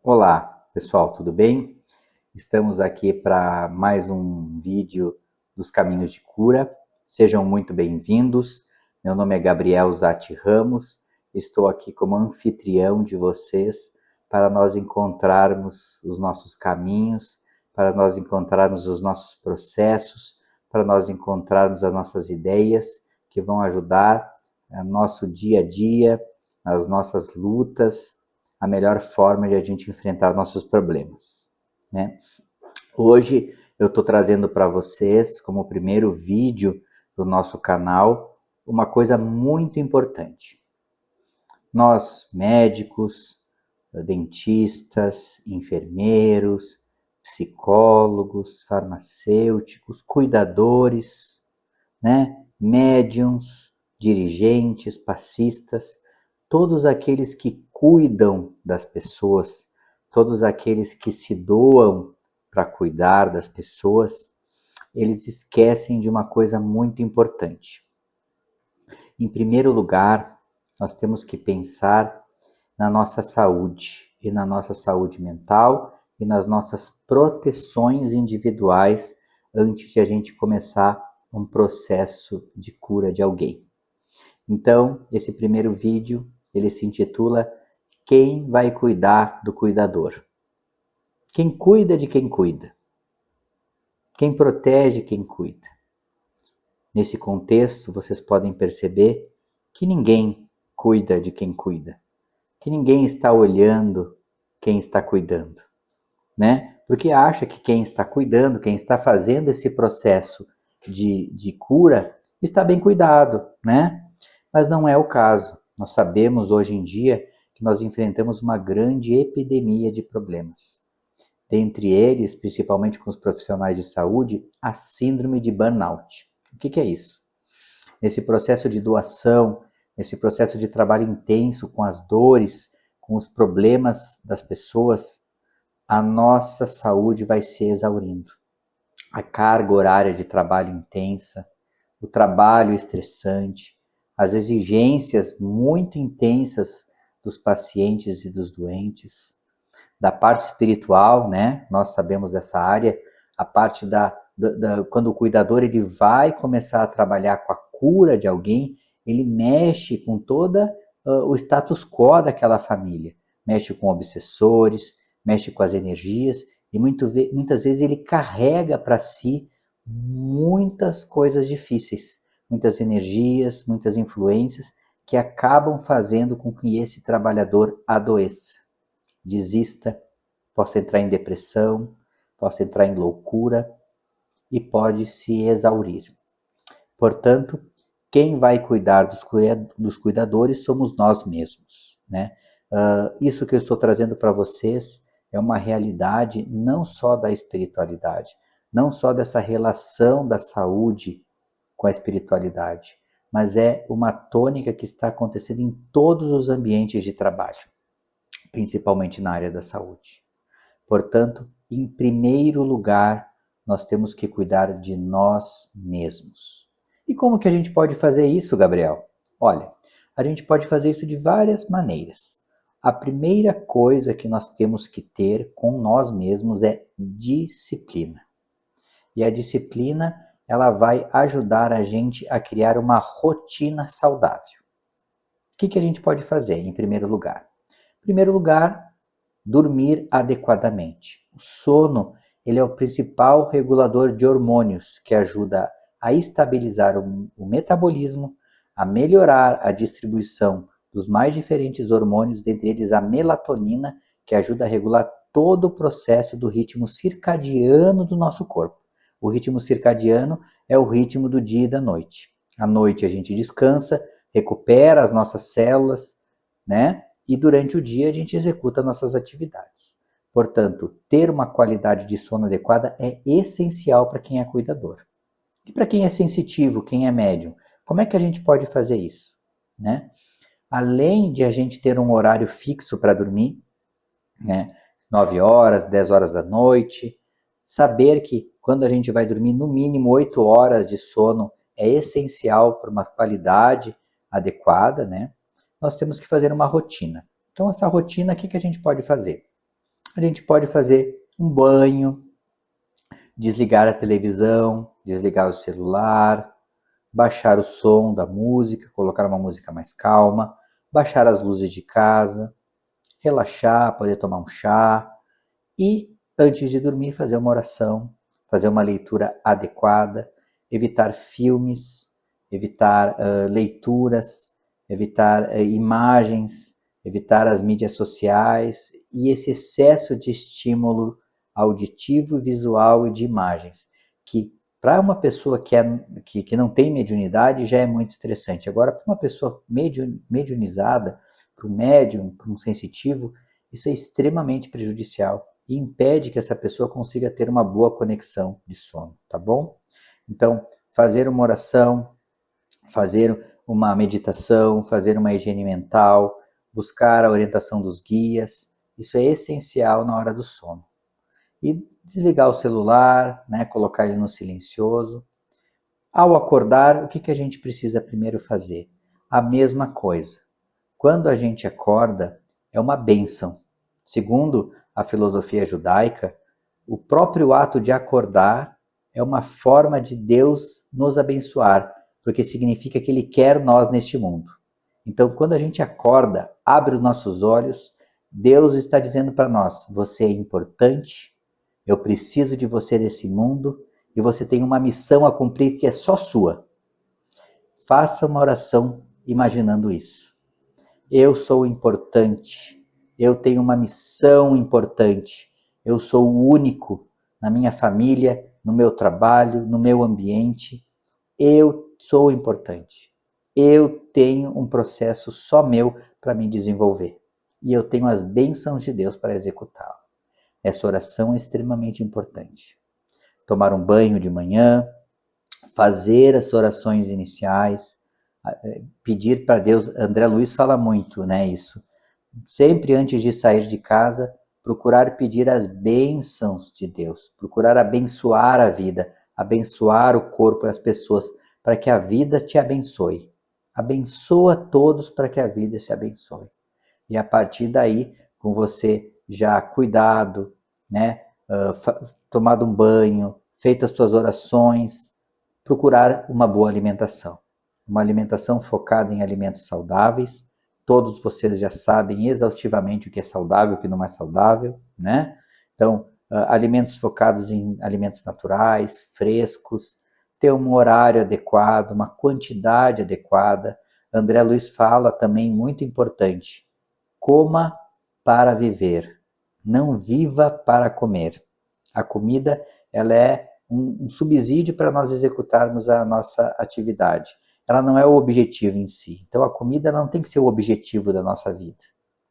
Olá, pessoal, tudo bem? Estamos aqui para mais um vídeo dos Caminhos de Cura. Sejam muito bem-vindos. Meu nome é Gabriel Zatti Ramos. Estou aqui como anfitrião de vocês para nós encontrarmos os nossos caminhos, para nós encontrarmos os nossos processos, para nós encontrarmos as nossas ideias que vão ajudar o nosso dia a dia, as nossas lutas, a melhor forma de a gente enfrentar nossos problemas, né? Hoje eu estou trazendo para vocês, como primeiro vídeo do nosso canal, uma coisa muito importante. Nós, médicos, dentistas, enfermeiros, psicólogos, farmacêuticos, cuidadores, né? Médiuns, dirigentes, passistas, todos aqueles que cuidam das pessoas, todos aqueles que se doam para cuidar das pessoas, eles esquecem de uma coisa muito importante. Em primeiro lugar, nós temos que pensar na nossa saúde, e na nossa saúde mental, e nas nossas proteções individuais antes de a gente começar um processo de cura de alguém. Então, esse primeiro vídeo, ele se intitula Quem vai cuidar do cuidador? Quem cuida de quem cuida? Quem protege quem cuida? Nesse contexto, vocês podem perceber que ninguém cuida de quem cuida, que ninguém está olhando quem está cuidando, né? Porque acha que quem está cuidando, quem está fazendo esse processo de cura, está bem cuidado, né? Mas não é o caso. Nós sabemos hoje em dia que nós enfrentamos uma grande epidemia de problemas. Dentre eles, principalmente com os profissionais de saúde, a síndrome de burnout. O que é isso? Nesse processo de doação, nesse processo de trabalho intenso com as dores, com os problemas das pessoas, a nossa saúde vai se exaurindo. A carga horária de trabalho intensa, o trabalho estressante, as exigências muito intensas dos pacientes e dos doentes, da parte espiritual, né? Nós sabemos dessa área, a parte quando o cuidador ele vai começar a trabalhar com a cura de alguém, ele mexe com toda o status quo daquela família, mexe com obsessores, mexe com as energias e muitas vezes ele carrega para si muitas coisas difíceis, muitas energias, muitas influências que acabam fazendo com que esse trabalhador adoeça, desista, possa entrar em depressão, possa entrar em loucura e pode se exaurir. Portanto, quem vai cuidar dos cuidadores somos nós mesmos, né? Isso que eu estou trazendo para vocês é uma realidade não só da espiritualidade, não só dessa relação da saúde com a espiritualidade, mas é uma tônica que está acontecendo em todos os ambientes de trabalho, principalmente na área da saúde. Portanto, em primeiro lugar, nós temos que cuidar de nós mesmos. E como que a gente pode fazer isso, Gabriel? Olha, a gente pode fazer isso de várias maneiras. A primeira coisa que nós temos que ter com nós mesmos é disciplina. E a disciplina, ela vai ajudar a gente a criar uma rotina saudável. O que a gente pode fazer, em primeiro lugar? Em primeiro lugar, dormir adequadamente. O sono, ele é o principal regulador de hormônios que ajuda a estabilizar o metabolismo, a melhorar a distribuição dos mais diferentes hormônios, dentre eles a melatonina, que ajuda a regular todo o processo do ritmo circadiano do nosso corpo. O ritmo circadiano é o ritmo do dia e da noite. À noite a gente descansa, recupera as nossas células, né? E durante o dia a gente executa nossas atividades. Portanto, ter uma qualidade de sono adequada é essencial para quem é cuidador. E para quem é sensitivo, quem é médium, como é que a gente pode fazer isso, né? Além de a gente ter um horário fixo para dormir, né? 9 horas, 10 horas da noite, saber que quando a gente vai dormir no mínimo 8 horas de sono é essencial para uma qualidade adequada, né? Nós temos que fazer uma rotina. Então, essa rotina, o que a gente pode fazer? A gente pode fazer um banho, desligar a televisão, desligar o celular, baixar o som da música, colocar uma música mais calma, baixar as luzes de casa, relaxar, poder tomar um chá e, antes de dormir, fazer uma oração, fazer uma leitura adequada, evitar filmes, evitar leituras, evitar imagens, evitar as mídias sociais e esse excesso de estímulo auditivo, visual e de imagens, que para uma pessoa que não tem mediunidade já é muito estressante. Agora, para uma pessoa mediunizada, para um médium, para um sensitivo, isso é extremamente prejudicial e impede que essa pessoa consiga ter uma boa conexão de sono, tá bom? Então, fazer uma oração, fazer uma meditação, fazer uma higiene mental, buscar a orientação dos guias, isso é essencial na hora do sono. E desligar o celular, né, colocar ele no silencioso. Ao acordar, o que a gente precisa primeiro fazer? A mesma coisa. Quando a gente acorda, é uma bênção. Segundo a filosofia judaica, o próprio ato de acordar é uma forma de Deus nos abençoar, porque significa que Ele quer nós neste mundo. Então, quando a gente acorda, abre os nossos olhos, Deus está dizendo para nós, você é importante, eu preciso de você nesse mundo e você tem uma missão a cumprir que é só sua. Faça uma oração imaginando isso. Eu sou importante, eu tenho uma missão importante, eu sou o único na minha família, no meu trabalho, no meu ambiente, eu sou importante. Eu tenho um processo só meu para me desenvolver e eu tenho as bênçãos de Deus para executá-lo. Essa oração é extremamente importante. Tomar um banho de manhã, fazer as orações iniciais, pedir para Deus. André Luiz fala muito, né, isso. Sempre antes de sair de casa, procurar pedir as bênçãos de Deus, procurar abençoar a vida, abençoar o corpo e as pessoas, para que a vida te abençoe. Abençoa todos para que a vida se abençoe. E a partir daí, com você já cuidado, né, tomado um banho, feito as suas orações, procurar uma boa alimentação. Uma alimentação focada em alimentos saudáveis. Todos vocês já sabem exaustivamente o que é saudável e o que não é saudável, né? Então, alimentos focados em alimentos naturais, frescos, ter um horário adequado, uma quantidade adequada. André Luiz fala também, muito importante, coma para viver, não viva para comer. A comida, ela é um subsídio para nós executarmos a nossa atividade. Ela não é o objetivo em si. Então a comida não tem que ser o objetivo da nossa vida.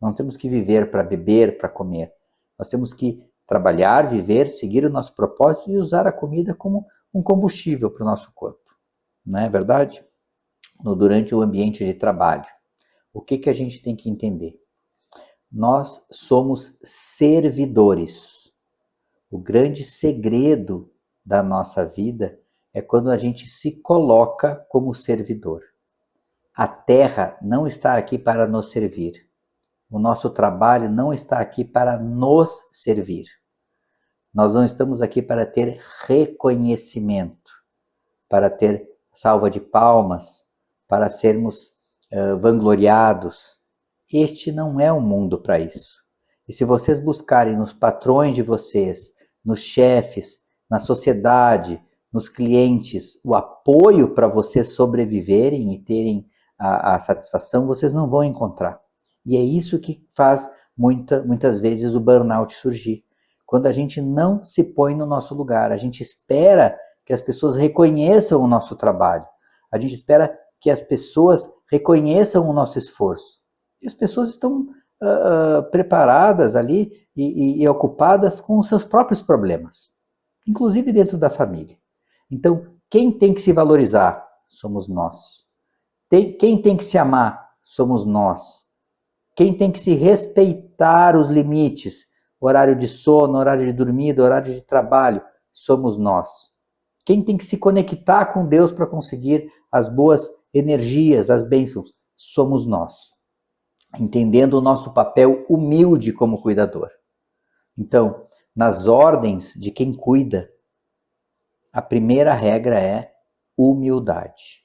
Não temos que viver para beber, para comer. Nós temos que trabalhar, viver, seguir o nosso propósito e usar a comida como um combustível para o nosso corpo. Não é verdade? Durante o ambiente de trabalho. O que a gente tem que entender? Nós somos servidores. O grande segredo da nossa vida é quando a gente se coloca como servidor. A terra não está aqui para nos servir. O nosso trabalho não está aqui para nos servir. Nós não estamos aqui para ter reconhecimento, para ter salva de palmas, para sermos vangloriados. Este não é um mundo para isso. E se vocês buscarem nos patrões de vocês, nos chefes, na sociedade, nos clientes, o apoio para vocês sobreviverem e terem a satisfação, vocês não vão encontrar. E é isso que faz muitas vezes o burnout surgir. Quando a gente não se põe no nosso lugar, a gente espera que as pessoas reconheçam o nosso trabalho, a gente espera que as pessoas reconheçam o nosso esforço. E as pessoas estão preparadas ali e ocupadas com os seus próprios problemas, inclusive dentro da família. Então, quem tem que se valorizar? Somos nós. Quem tem que se amar? Somos nós. Quem tem que se respeitar os limites, horário de sono, horário de dormida, horário de trabalho, somos nós. Quem tem que se conectar com Deus para conseguir as boas energias, as bênçãos, somos nós. Entendendo o nosso papel humilde como cuidador. Então, nas ordens de quem cuida, a primeira regra é humildade.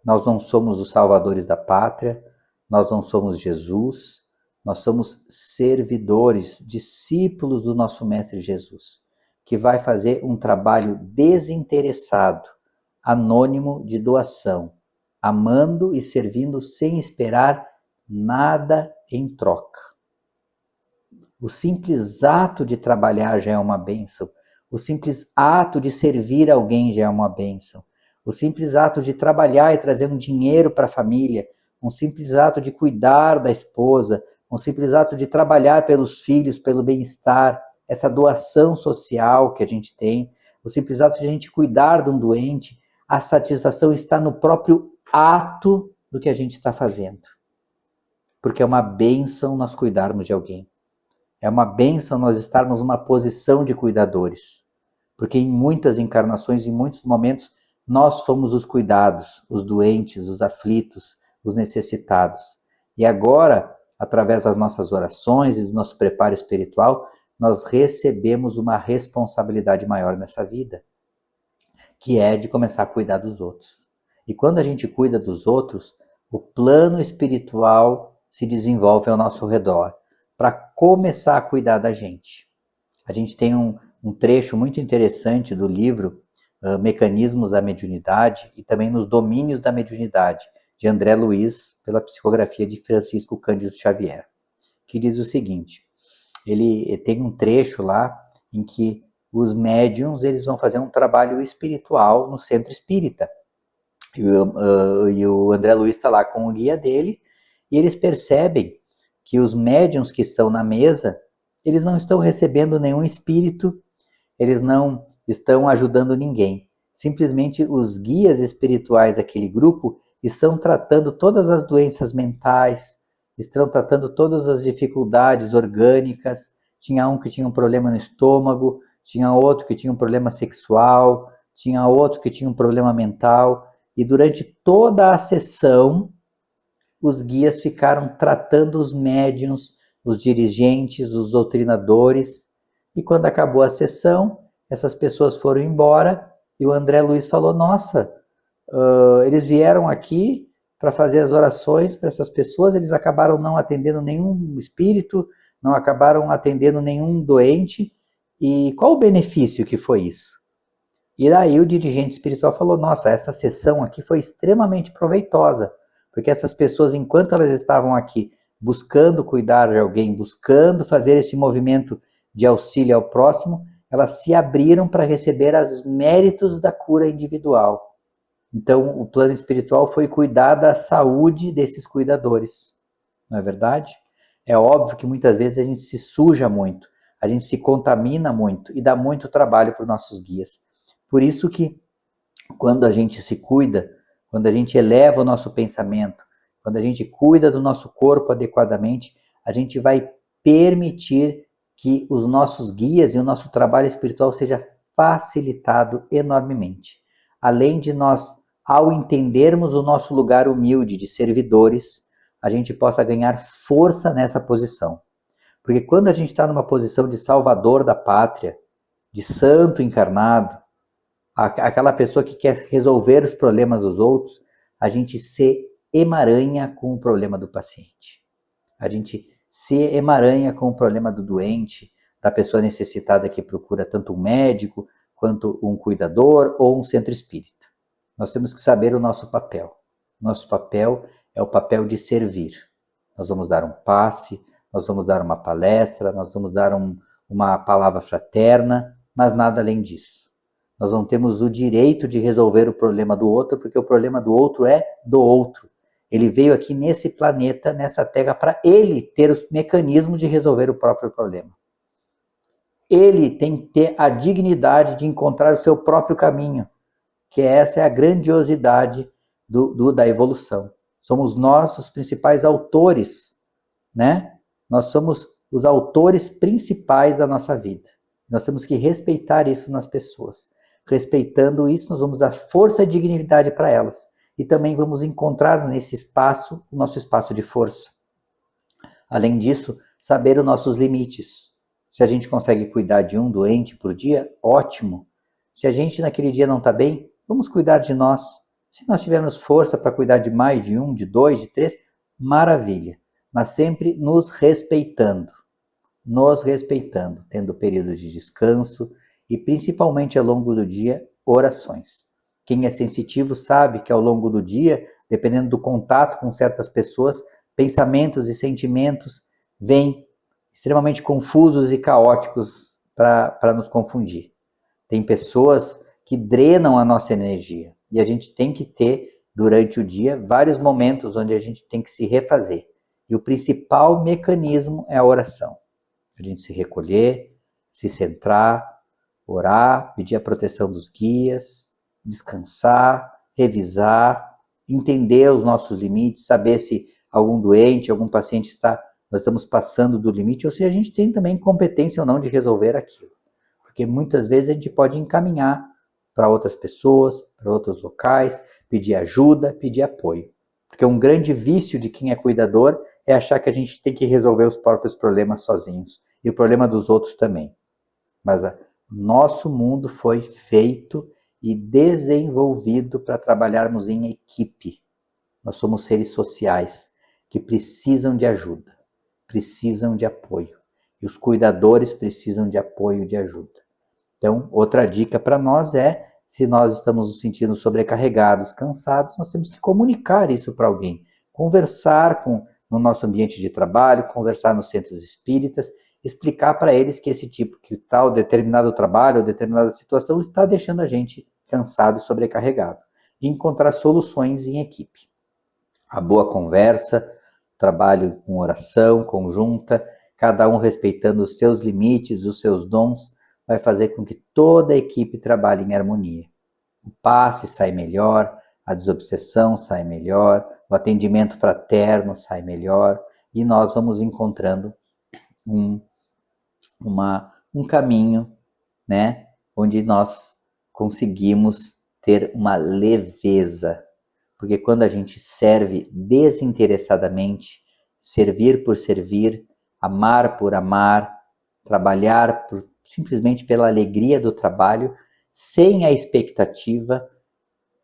Nós não somos os salvadores da pátria, nós não somos Jesus, nós somos servidores, discípulos do nosso Mestre Jesus, que vai fazer um trabalho desinteressado, anônimo de doação, amando e servindo sem esperar nada em troca. O simples ato de trabalhar já é uma bênção. O simples ato de servir alguém já é uma bênção. O simples ato de trabalhar e trazer um dinheiro para a família, um simples ato de cuidar da esposa, um simples ato de trabalhar pelos filhos, pelo bem-estar, essa doação social que a gente tem, o simples ato de a gente cuidar de um doente, a satisfação está no próprio ato do que a gente está fazendo. Porque é uma bênção nós cuidarmos de alguém. É uma bênção nós estarmos numa posição de cuidadores. Porque em muitas encarnações, em muitos momentos, nós fomos os cuidados, os doentes, os aflitos, os necessitados. E agora, através das nossas orações e do nosso preparo espiritual, nós recebemos uma responsabilidade maior nessa vida, que é de começar a cuidar dos outros. E quando a gente cuida dos outros, o plano espiritual se desenvolve ao nosso redor, para começar a cuidar da gente. A gente tem um trecho muito interessante do livro Mecanismos da Mediunidade e também nos Domínios da Mediunidade, de André Luiz, pela psicografia de Francisco Cândido Xavier, que diz o seguinte, ele tem um trecho lá em que os médiuns eles vão fazer um trabalho espiritual no centro espírita. E o André Luiz está lá com o guia dele e eles percebem que os médiuns que estão na mesa, eles não estão recebendo nenhum espírito, eles não estão ajudando ninguém. Simplesmente os guias espirituais daquele grupo estão tratando todas as doenças mentais, estão tratando todas as dificuldades orgânicas. Tinha um que tinha um problema no estômago, tinha outro que tinha um problema sexual, tinha outro que tinha um problema mental. E durante toda a sessão, os guias ficaram tratando os médiuns, os dirigentes, os doutrinadores. E quando acabou a sessão, essas pessoas foram embora e o André Luiz falou, nossa, eles vieram aqui para fazer as orações para essas pessoas, eles acabaram não atendendo nenhum espírito, não acabaram atendendo nenhum doente, e qual o benefício que foi isso? E daí o dirigente espiritual falou, nossa, essa sessão aqui foi extremamente proveitosa, porque essas pessoas, enquanto elas estavam aqui buscando cuidar de alguém, buscando fazer esse movimento de auxílio ao próximo, elas se abriram para receber os méritos da cura individual. Então, o plano espiritual foi cuidar da saúde desses cuidadores, não é verdade? É óbvio que muitas vezes a gente se suja muito, a gente se contamina muito e dá muito trabalho para os nossos guias. Por isso que, quando a gente se cuida, quando a gente eleva o nosso pensamento, quando a gente cuida do nosso corpo adequadamente, a gente vai permitir que os nossos guias e o nosso trabalho espiritual seja facilitado enormemente. Além de nós, ao entendermos o nosso lugar humilde de servidores, a gente possa ganhar força nessa posição. Porque quando a gente está numa posição de salvador da pátria, de santo encarnado, aquela pessoa que quer resolver os problemas dos outros, a gente se emaranha com o problema do paciente. A gente se emaranha com o problema do doente, da pessoa necessitada que procura tanto um médico, quanto um cuidador ou um centro espírita. Nós temos que saber o nosso papel. Nosso papel é o papel de servir. Nós vamos dar um passe, nós vamos dar uma palestra, nós vamos dar uma palavra fraterna, mas nada além disso. Nós não temos o direito de resolver o problema do outro, porque o problema do outro é do outro. Ele veio aqui nesse planeta, nessa Terra, para ele ter os mecanismos de resolver o próprio problema. Ele tem que ter a dignidade de encontrar o seu próprio caminho, que essa é a grandiosidade da evolução. Somos nós os principais autores, né? Nós somos os autores principais da nossa vida. Nós temos que respeitar isso nas pessoas. Respeitando isso, nós vamos dar força e dignidade para elas. E também vamos encontrar nesse espaço o nosso espaço de força. Além disso, saber os nossos limites. Se a gente consegue cuidar de um doente por dia, ótimo. Se a gente naquele dia não está bem, vamos cuidar de nós. Se nós tivermos força para cuidar de mais de um, de dois, de três, maravilha. Mas sempre nos respeitando, tendo períodos de descanso e principalmente ao longo do dia, orações. Quem é sensitivo sabe que ao longo do dia, dependendo do contato com certas pessoas, pensamentos e sentimentos vêm extremamente confusos e caóticos para nos confundir. Tem pessoas que drenam a nossa energia e a gente tem que ter, durante o dia, vários momentos onde a gente tem que se refazer. E o principal mecanismo é a oração. A gente se recolher, se centrar, orar, pedir a proteção dos guias, descansar, revisar, entender os nossos limites, saber se algum doente, algum paciente nós estamos passando do limite, ou se a gente tem também competência ou não de resolver aquilo. Porque muitas vezes a gente pode encaminhar para outras pessoas, para outros locais, pedir ajuda, pedir apoio. Porque um grande vício de quem é cuidador é achar que a gente tem que resolver os próprios problemas sozinhos. E o problema dos outros também. Mas nosso mundo foi feito e desenvolvido para trabalharmos em equipe. Nós somos seres sociais que precisam de ajuda, precisam de apoio. E os cuidadores precisam de apoio e de ajuda. Então, outra dica para nós é, se nós estamos nos sentindo sobrecarregados, cansados, nós temos que comunicar isso para alguém. Conversar no nosso ambiente de trabalho, conversar nos centros espíritas, explicar para eles que tal determinado trabalho ou determinada situação está deixando a gente cansado e sobrecarregado. E encontrar soluções em equipe. A boa conversa, trabalho com oração conjunta, cada um respeitando os seus limites, os seus dons, vai fazer com que toda a equipe trabalhe em harmonia. O passe sai melhor, a desobsessão sai melhor, o atendimento fraterno sai melhor e nós vamos encontrando um caminho, né, onde nós conseguimos ter uma leveza. Porque quando a gente serve desinteressadamente, servir por servir, amar por amar, trabalhar simplesmente pela alegria do trabalho, sem a expectativa,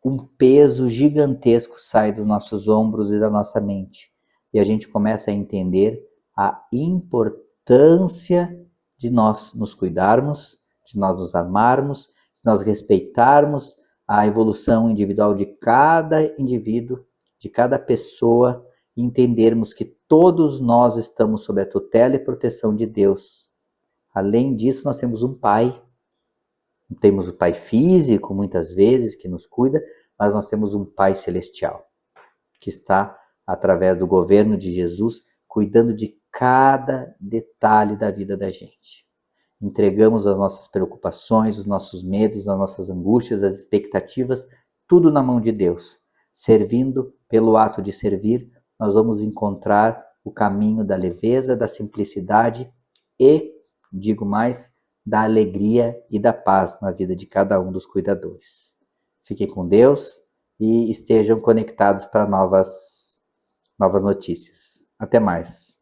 um peso gigantesco sai dos nossos ombros e da nossa mente. E a gente começa a entender a importância de nós nos cuidarmos, de nós nos amarmos, de nós respeitarmos a evolução individual de cada indivíduo, de cada pessoa, e entendermos que todos nós estamos sob a tutela e proteção de Deus. Além disso, nós temos um Pai. Temos o Pai físico, muitas vezes, que nos cuida, mas nós temos um Pai celestial, que está, através do governo de Jesus, cuidando de cada detalhe da vida da gente. Entregamos as nossas preocupações, os nossos medos, as nossas angústias, as expectativas, tudo na mão de Deus. Servindo pelo ato de servir, nós vamos encontrar o caminho da leveza, da simplicidade e, digo mais, da alegria e da paz na vida de cada um dos cuidadores. Fiquem com Deus e estejam conectados para novas notícias. Até mais.